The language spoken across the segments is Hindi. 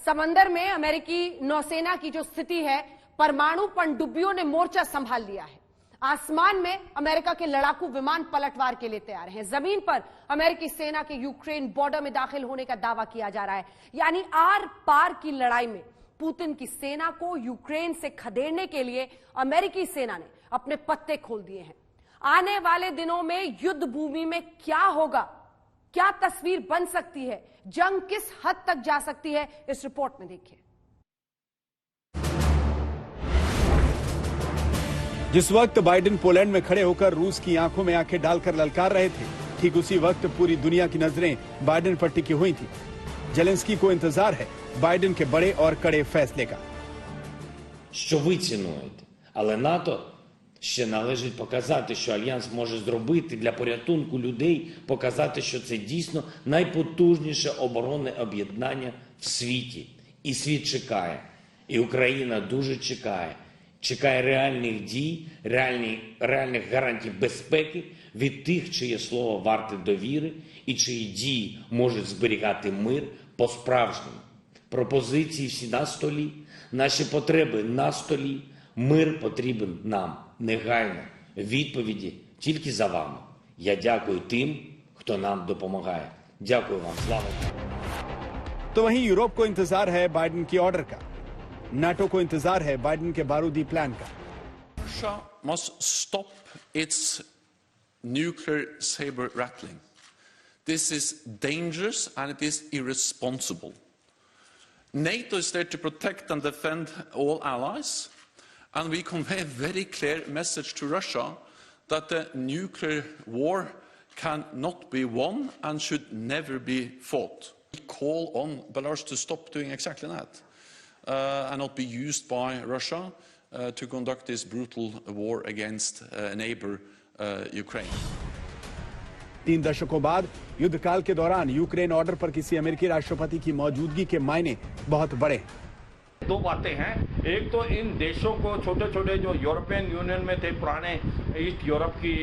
समंदर में अमेरिकी नौसेना की जो स्थिति है, परमाणु पनडुब्बियों ने मोर्चा संभाल लिया है। आसमान में अमेरिका के लड़ाकू विमान पलटवार के लिए तैयार हैं। जमीन पर अमेरिकी सेना के यूक्रेन बॉर्डर में दाखिल होने का दावा किया जा रहा है। यानी आर पार की लड़ाई में पुतिन की सेना को यूक्रेन से खदेड़ने के लिए अमेरिकी सेना ने अपने पत्ते खोल दिए हैं। आने वाले दिनों में युद्ध भूमि में क्या होगा, क्या तस्वीर बन सकती है, जंग किस हद तक जा सकती है, इस रिपोर्ट में देखिए। जिस वक्त बाइडेन पोलैंड में खड़े होकर रूस की आंखों में आंखें डालकर ललकार रहे थे, ठीक उसी वक्त पूरी दुनिया की नजरें बाइडेन पर टिकी हुई थी। जेलेंस्की को इंतजार है बाइडेन के बड़े और कड़े फैसले का। Що ви цінуєте, але НАТО ще належить показати, що альянс може зробити для порятунку людей, показати, що це дійсно найпотужніше оборонне об'єднання в світі. І світ чекає, і Україна дуже чекає. Чекає реальних дій, реальних гарантій безпеки від тих, чиє слово варте довіри і чиї дії можуть зберігати мир по-справжньому. Пропозиції всі на столі, наші потреби на столі, мир потрібен нам негайно. Відповіді тільки за вами. Я дякую тим, хто нам допомагає. Дякую вам. Слава Україні. तो वहीं यूरोप को इंतजार है बाइडेन की ऑर्डर का, नाटो को इंतजार है बाइडेन के बारूदी प्लान का। Russia must stop its nuclear saber rattling. This is dangerous and it is irresponsible. NATO is there to protect and defend all allies, and we convey a very clear message to Russia that the nuclear war cannot be won and should never be fought. We call on Belarus to stop doing exactly that and not be used by Russia to conduct this brutal war against a neighbor, Ukraine. 3 दशकों बाद युद्धकाल के दौरान यूक्रेन ऑर्डर पर किसी अमेरिकी राष्ट्रपति की मौजूदगी के मायने बहुत बड़े हैं। 2 बातें हैं। एक तो इन देशों को, छोटे छोटे जो यूरोपियन यूनियन में थे, पुराने ईस्ट यूरोप की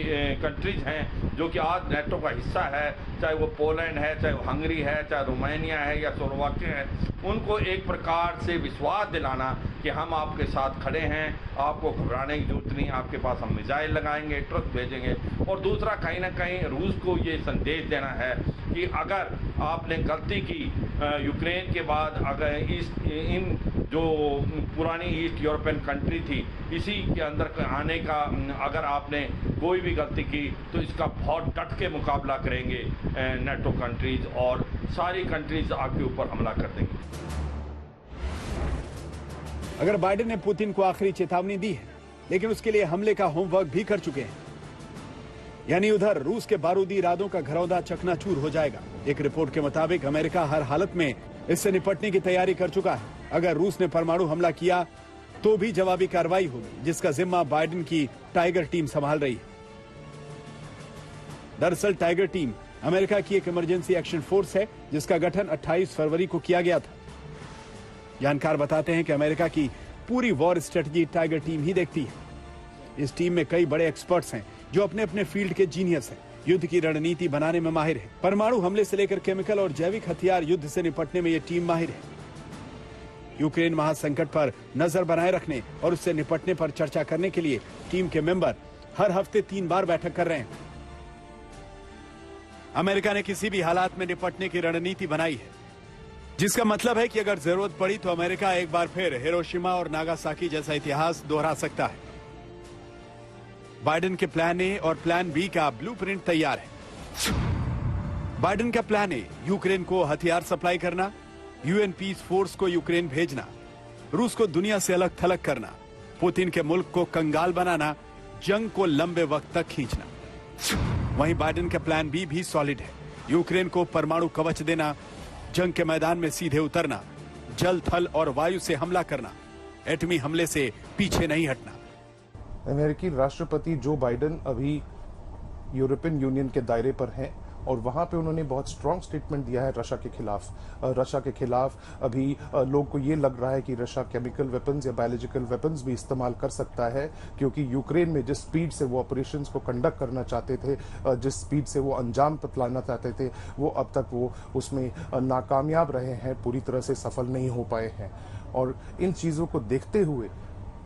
कंट्रीज हैं जो कि आज नेटो का हिस्सा है, चाहे वो पोलैंड है, चाहे वो हंगरी है, चाहे रोमानिया है या स्लोवाकिया है, उनको एक प्रकार से विश्वास दिलाना कि हम आपके साथ खड़े हैं, आपको घबराने की जरूरत नहीं, आपके पास हम मिसाइल लगाएंगे, ट्रक भेजेंगे। और दूसरा कहीं ना कहीं रूस को ये संदेश देना है कि अगर आपने गलती की यूक्रेन के बाद, अगर इन जो पुरानी ईस्ट यूरोपियन कंट्री थी इसी के अंदर आने का अगर आपने कोई भी गलती की तो इसका बहुत डट के मुकाबला करेंगे नेटो कंट्रीज, और सारी कंट्रीज आपके ऊपर हमला कर देंगी। अगर बाइडेन ने पुतिन को आखिरी चेतावनी दी है, लेकिन उसके लिए हमले का होमवर्क भी कर चुके हैं, यानी उधर रूस के बारूदी इरादों का घरौंदा चकनाचूर हो जाएगा। एक रिपोर्ट के मुताबिक अमेरिका हर हालत में इससे निपटने की तैयारी कर चुका है। अगर रूस ने परमाणु हमला किया तो भी जवाबी कार्रवाई होगी, जिसका जिम्मा बाइडेन की टाइगर टीम संभाल रही है। दरअसल टाइगर टीम अमेरिका की एक इमरजेंसी एक्शन फोर्स है जिसका गठन 28 फरवरी को किया गया था। जानकार बताते हैं कि अमेरिका की पूरी वॉर स्ट्रेटजी टाइगर टीम ही देखती है। इस टीम में कई बड़े एक्सपर्ट्स हैं जो अपने अपने फील्ड के जीनियस हैं, युद्ध की रणनीति बनाने में माहिर है। परमाणु हमले से लेकर केमिकल और जैविक हथियार युद्ध से निपटने में यह टीम माहिर है। यूक्रेन महासंकट पर नजर बनाए रखने और उससे निपटने पर चर्चा करने के लिए टीम के मेंबर हर हफ्ते 3 बार बैठक कर रहे हैं। अमेरिका ने किसी भी हालात में निपटने की रणनीति बनाई है, जिसका मतलब है कि अगर जरूरत पड़ी तो अमेरिका एक बार फिर हिरोशिमा और नागासाकी जैसा इतिहास दोहरा सकता है। बाइडेन के प्लान ए और प्लान बी का ब्लूप्रिंट तैयार है। बाइडेन का प्लान ए यूक्रेन को हथियार सप्लाई करना, यूएन पीस फोर्स को यूक्रेन भेजना, रूस को दुनिया से अलग थलग करना, पुतिन के मुल्क को कंगाल बनाना, जंग को लंबे वक्त तक खींचना। वहीं बाइडेन का प्लान बी भी सॉलिड है। यूक्रेन को परमाणु कवच देना, जंग के मैदान में सीधे उतरना, जल, थल और वायु से हमला करना, एटमी हमले से पीछे नहीं हटना। अमेरिकी राष्ट्रपति जो बाइडेन अभी यूरोपियन यूनियन के दायरे पर हैं और वहाँ पे उन्होंने बहुत स्ट्रॉन्ग स्टेटमेंट दिया है रशिया के खिलाफ। अभी लोग को ये लग रहा है कि रशिया केमिकल वेपन्स या बायोलॉजिकल वेपन्स भी इस्तेमाल कर सकता है, क्योंकि यूक्रेन में जिस स्पीड से वो ऑपरेशंस को कंडक्ट करना चाहते थे, जिस स्पीड से वो अंजाम तक चाहते थे, वो अब तक वो उसमें नाकामयाब रहे हैं, पूरी तरह से सफल नहीं हो पाए हैं। और इन चीज़ों को देखते हुए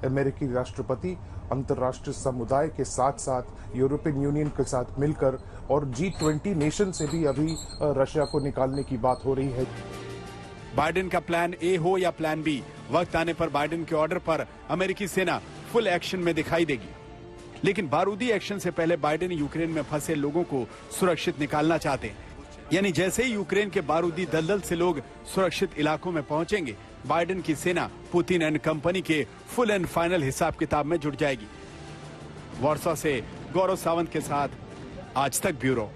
अमेरिकी राष्ट्रपति अंतर्राष्ट्रीय समुदाय के साथ साथ यूरोपियन यूनियन के साथ मिलकर और G20 नेशन से भी अभी रशिया को निकालने की बात हो रही है। बाइडेन का प्लान ए हो या प्लान बी, वक्त आने पर बाइडेन के ऑर्डर पर अमेरिकी सेना फुल एक्शन में दिखाई देगी। लेकिन बारूदी एक्शन से पहले बाइडेन यूक्रेन में फंसे लोगों को सुरक्षित निकालना चाहते हैं। यानी जैसे ही यूक्रेन के बारूदी दलदल से लोग सुरक्षित इलाकों में पहुंचेंगे, बाइडेन की सेना पुतिन एंड कंपनी के फुल एंड फाइनल हिसाब किताब में जुट जाएगी। वॉर्सो से गौरव सावंत के साथ आज तक ब्यूरो।